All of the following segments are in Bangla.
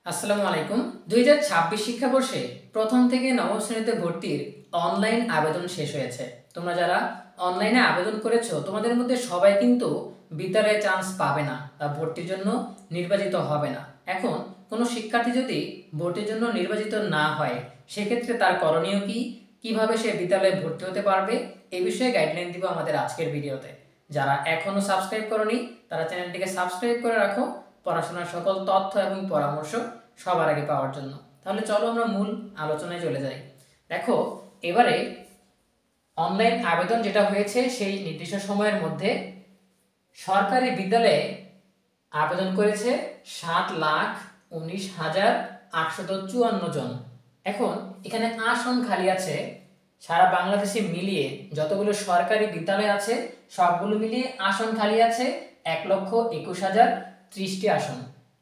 আসসালামু আলাইকুম। 2026 শিক্ষাবর্ষে প্রথম থেকে নবম শ্রেণীতে ভর্তির অনলাইন আবেদন শেষ হয়েছে। তোমরা যারা অনলাইনে আবেদন করেছো তোমাদের মধ্যে সবাই কিন্তু বিদ্যালয়ে চান্স পাবে না বা ভর্তির জন্য নির্বাচিত হবে না। এখন কোনো শিক্ষার্থী যদি ভর্তির জন্য নির্বাচিত না হয় সেক্ষেত্রে তার করণীয় কি, কিভাবে সে বিদ্যালয়ে ভর্তি হতে পারবে, এই বিষয়ে গাইডলাইন দিব আমাদের আজকের ভিডিওতে। যারা এখনো সাবস্ক্রাইব করনি তারা চ্যানেলটিকে সাবস্ক্রাইব করে রাখো পড়াশোনার সকল তথ্য এবং পরামর্শ সবার আগে পাওয়ার জন্য। তাহলে চলো আমরা মূল আলোচনায় চলে যাই। দেখো, এবারে অনলাইন আবেদন যেটা হয়েছে সেই নির্দিষ্ট সময়ের মধ্যে সরকারি বিদ্যালয়ে আবেদন করেছে 7,19,854 জন। এখন এখানে আসন খালি আছে সারা বাংলাদেশে মিলিয়ে যতগুলো সরকারি বিদ্যালয় আছে সবগুলো মিলিয়ে আসন খালি আছে 1,21,030টি আসন।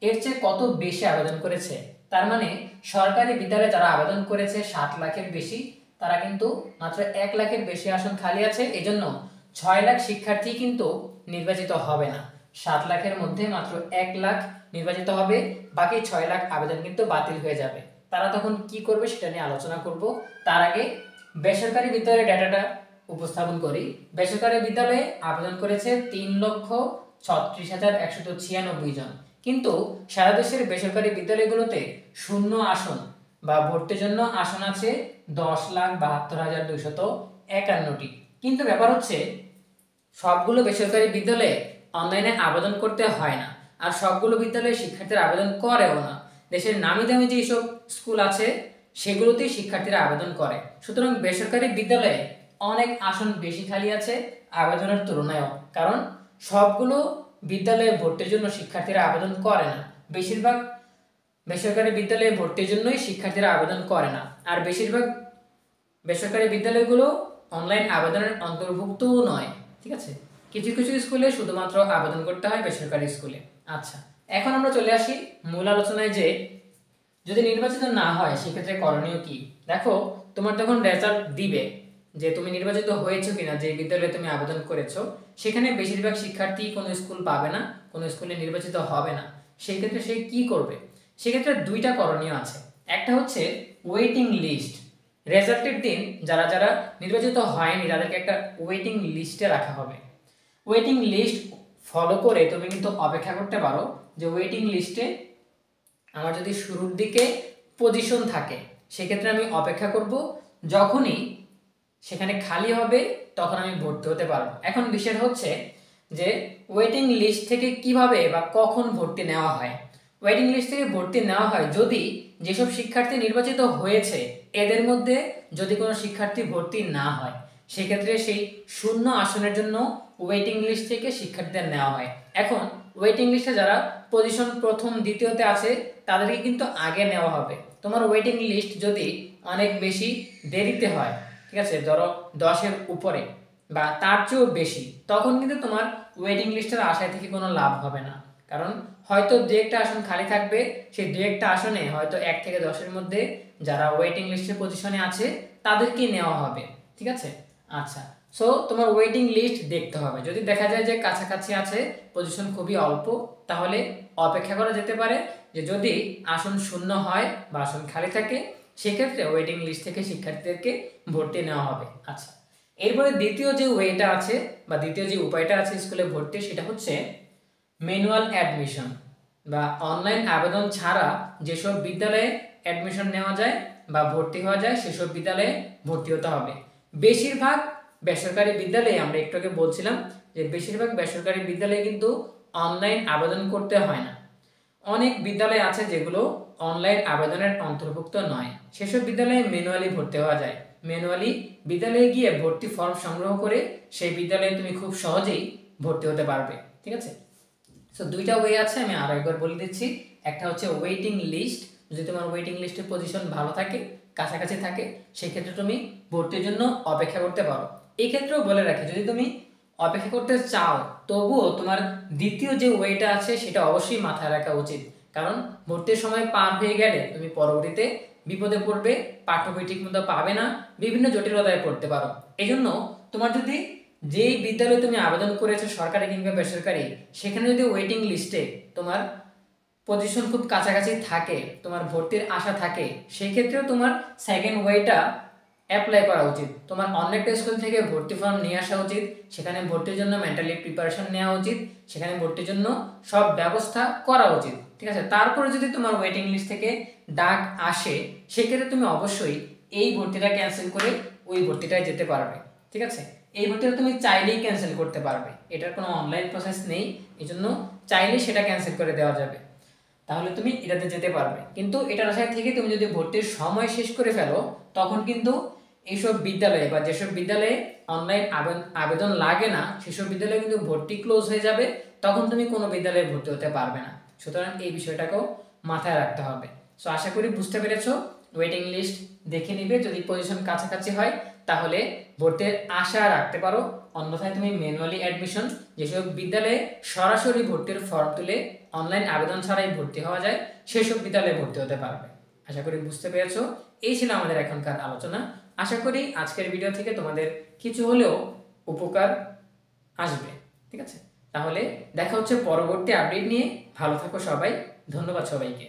এর চেয়ে কত বেশি আবেদন করেছে, তার মানে সরকারি বিদ্যালয়ে যারা আবেদন করেছে 7 লাখের বেশি, তারা কিন্তু মাত্র 1 লাখের বেশি আসন খালি আছে। এজন্য 6 লাখ শিক্ষার্থী কিন্তু নির্বাচিত হবে না। 7 লাখের মধ্যে মাত্র 1 লাখ নির্বাচিত হবে, বাকি 6 লাখ আবেদন কিন্তু বাতিল হয়ে যাবে। তারা তখন কি করবে সেটা নিয়ে আলোচনা করব। তার আগে বেসরকারি বিদ্যালয়ের ডাটাটা উপস্থাপন করি। বেসরকারি বিদ্যালয়ে আবেদন করেছে 3,36,196 জন, কিন্তু সারা দেশের বেসরকারি বিদ্যালয়গুলোতে শূন্য আসন বা ভর্তির জন্য আসন আছে 10,72,251টি। কিন্তু ব্যাপার হচ্ছে সবগুলো বেসরকারি বিদ্যালয়ে অনলাইনে আবেদন করতে হয় না, আর সবগুলো বিদ্যালয়ে শিক্ষার্থীরা আবেদন করেও না। দেশের নামি দামি যেসব স্কুল আছে সেগুলোতেই শিক্ষার্থীরা আবেদন করে। সুতরাং বেসরকারি বিদ্যালয়ে অনেক আসন বেশি খালি আছে আবেদনের তুলনায়ও, কারণ সবগুলো বিদ্যালয়ে ভর্তির জন্য শিক্ষার্থীরা আবেদন করে না। বেশিরভাগ বেসরকারি বিদ্যালয়ে ভর্তির জন্যই শিক্ষার্থীরা আবেদন করে না, আর বেশিরভাগ বেসরকারি বিদ্যালয়গুলো অনলাইন আবেদনের অন্তর্ভুক্তও নয়। ঠিক আছে, কিছু কিছু স্কুলে শুধুমাত্র আবেদন করতে হয় বেসরকারি স্কুলে। আচ্ছা, এখন আমরা চলে আসি মূল আলোচনায় যে যদি নির্বাচিত না হয় সেক্ষেত্রে করণীয় কি। দেখো, তোমার যখন রেজাল্ট দিবে যে তুমি নির্বাচিত হয়েছো কিনা, যে বিদ্যালয়ে তুমি আবেদন করেছো সেখানে বেশিরভাগ শিক্ষার্থী কোনো স্কুল পাবে না, কোনো স্কুলে নির্বাচিত হবে না। সেই ক্ষেত্রে সে কি করবে? সেক্ষেত্রে দুইটা করণীয় আছে। একটা হচ্ছে ওয়েটিং লিস্ট। রেজাল্টের দিন যারা যারা নির্বাচিত হয়নি তাদেরকে একটা ওয়েটিং লিস্টে রাখা হবে। ওয়েটিং লিস্ট ফলো করে তুমি কিন্তু অপেক্ষা করতে পারো যে ওয়েটিং লিস্টে আমার যদি শুরুর দিকে পজিশন থাকে সেক্ষেত্রে আমি অপেক্ষা করব, যখনই সেখানে খালি হবে তখন আমি ভর্তি হতে পারবো। এখন বিষয় হচ্ছে যে ওয়েটিং লিস্ট থেকে কিভাবে বা কখন ভর্তি নেওয়া হয়। ওয়েটিং লিস্ট থেকে ভর্তি নেওয়া হয় যদি যেসব শিক্ষার্থী নির্বাচিত হয়েছে এদের মধ্যে যদি কোনো শিক্ষার্থী ভর্তি না হয় সেক্ষেত্রে সেই শূন্য আসনের জন্য ওয়েটিং লিস্ট থেকে শিক্ষার্থীদের নেওয়া হয়। এখন ওয়েটিং লিস্টে যারা পজিশন প্রথম দ্বিতীয়তে আছে তাদেরকে কিন্তু আগে নেওয়া হবে। তোমার ওয়েটিং লিস্ট যদি অনেক বেশি দেরিতে হয়, ঠিক আছে, ধরো 10-এর উপরে বা তার চেয়েও বেশি, তখন কিন্তু তোমার ওয়েটিং লিস্টের আশায় থেকে কোনো লাভ হবে না। কারণ হয়তো দু একটা আসন খালি থাকবে, সেই দু একটা আসনে হয়তো 1 থেকে 10-এর মধ্যে যারা ওয়েটিং লিস্টের পজিশনে আছে তাদেরকেই নেওয়া হবে। ঠিক আছে, আচ্ছা, সো তোমার ওয়েটিং লিস্ট দেখতে হবে। যদি দেখা যায় যে কাছাকাছি আছে, পজিশন খুবই অল্প, তাহলে অপেক্ষা করা যেতে পারে যে যদি আসন শূন্য হয় বা আসন খালি থাকে সেক্ষেত্রে ওয়েটিং লিস্ট থেকে শিক্ষার্থীদেরকে ভর্তি নেওয়া হবে। আচ্ছা, এরপরে দ্বিতীয় যে ওয়েটা আছে বা দ্বিতীয় যে উপায়টা আছে স্কুলে ভর্তি, সেটা হচ্ছে ম্যানুয়াল অ্যাডমিশন বা অনলাইন আবেদন ছাড়া যেসব বিদ্যালয়ে অ্যাডমিশন নেওয়া যায় বা ভর্তি হওয়া যায় সেসব বিদ্যালয়ে ভর্তি হতে হবে। বেশিরভাগ বেসরকারি বিদ্যালয়ে আমরা একটু আগে বলছিলাম যে বেশিরভাগ বেসরকারি বিদ্যালয়ে কিন্তু অনলাইন আবেদন করতে হয় না। অনেক বিদ্যালয় আছে যেগুলো অনলাইন আবেদনের অন্তর্ভুক্ত নয়, সেসব বিদ্যালয়ে ম্যানুয়ালি ভর্তি হওয়া যায়। ম্যানুয়ালি বিদ্যালয়ে গিয়ে ভর্তি ফর্ম সংগ্রহ করে সেই বিদ্যালয়ে তুমি খুব সহজেই ভর্তি হতে পারবে। ঠিক আছে, সো দুইটা ওয়ে আছে, আমি আরো একবার বলে দিচ্ছি। একটা হচ্ছে ওয়েটিং লিস্ট, যদি তোমার ওয়েটিং লিস্টের পজিশন ভালো থাকে, কাছাকাছি থাকে, সেক্ষেত্রে তুমি ভর্তির জন্য অপেক্ষা করতে পারো। এই ক্ষেত্রেও বলে রাখি, যদি তুমি অপেক্ষা করতে চাও তবুও তোমার দ্বিতীয় যে ওয়েটা আছে সেটা অবশ্যই মাথায় রাখা উচিত। কারণ ভর্তির সময় পার হয়ে গেলে তুমি পরবর্তীতে বিপদে পড়বে, পাঠ্য বই ঠিক মতো পাবে না, বিভিন্ন জটিলতায় পড়তে পারো। এই জন্য তোমার যদি যেই বিদ্যালয়ে তুমি আবেদন করেছো সরকারি কিংবা বেসরকারি, সেখানে যদি ওয়েটিং লিস্টে তোমার পজিশন খুব কাছাকাছি থাকে, তোমার ভর্তির আশা থাকে, সেই ক্ষেত্রেও তোমার সেকেন্ড ওয়েটা অ্যাপ্লাই করা উচিত। তোমার অন্য একটা স্কুল থেকে ভর্তি ফর্ম নিয়ে আসা উচিত, সেখানে ভর্তির জন্য মেন্টালি প্রিপারেশন নেওয়া উচিত, সেখানে ভর্তির জন্য সব ব্যবস্থা করা উচিত, ঠিক আছে। তারপরে যদি তোমার ওয়েটিং লিস্ট থেকে ডাক আসে, সেক্ষেত্রে তুমি অবশ্যই এই ভর্তিটা ক্যান্সেল করে ওই ভর্তিটায় যেতে পারবে, ঠিক আছে। এই ভর্তিটা তুমি চাইলেই ক্যান্সেল করতে পারবে, এটার কোনো অনলাইন প্রসেস নেই, এই জন্য চাইলেই সেটা ক্যান্সেল করে দেওয়া যাবে, তাহলে তুমি এটাতে যেতে পারবে। কিন্তু এটার আশায় থেকে তুমি যদি ভর্তির সময় শেষ করে ফেলো, তখন কিন্তু এইসব বিদ্যালয়ে বা যেসব বিদ্যালয়ে অনলাইন আবেদন লাগে না, সেসব বিদ্যালয়ে কিন্তু ভর্তি ক্লোজ হয়ে যাবে, তখন তুমি কোনো বিদ্যালয়ে ভর্তি হতে পারবে না। সুতরাং এই বিষয়টাকেও মাথায় রাখতে হবে। সো আশা করি বুঝতে পেরেছো। ওয়েটিং লিস্ট দেখে নিবে, যদি পজিশন কাছাকাছি হয় তাহলে ভর্তির আশা রাখতে পারো, অন্যথায় তুমি ম্যানুয়ালি অ্যাডমিশন, যেসব বিদ্যালয়ে সরাসরি ভর্তির ফর্ম তুলে অনলাইন আবেদন ছাড়াই ভর্তি হওয়া যায়, সেসব বিদ্যালয়ে ভর্তি হতে পারবে। আশা করি বুঝতে পেরেছো। এই ছিল আমাদের এখনকার আলোচনা। আশা করি আজকের ভিডিও থেকে তোমাদের কিছু হলেও উপকার আসবে, ঠিক আছে। তাহলে দেখা হচ্ছে পরবর্তী আপডেট নিয়ে। ভালো থাকো সবাই, ধন্যবাদ সবাইকে।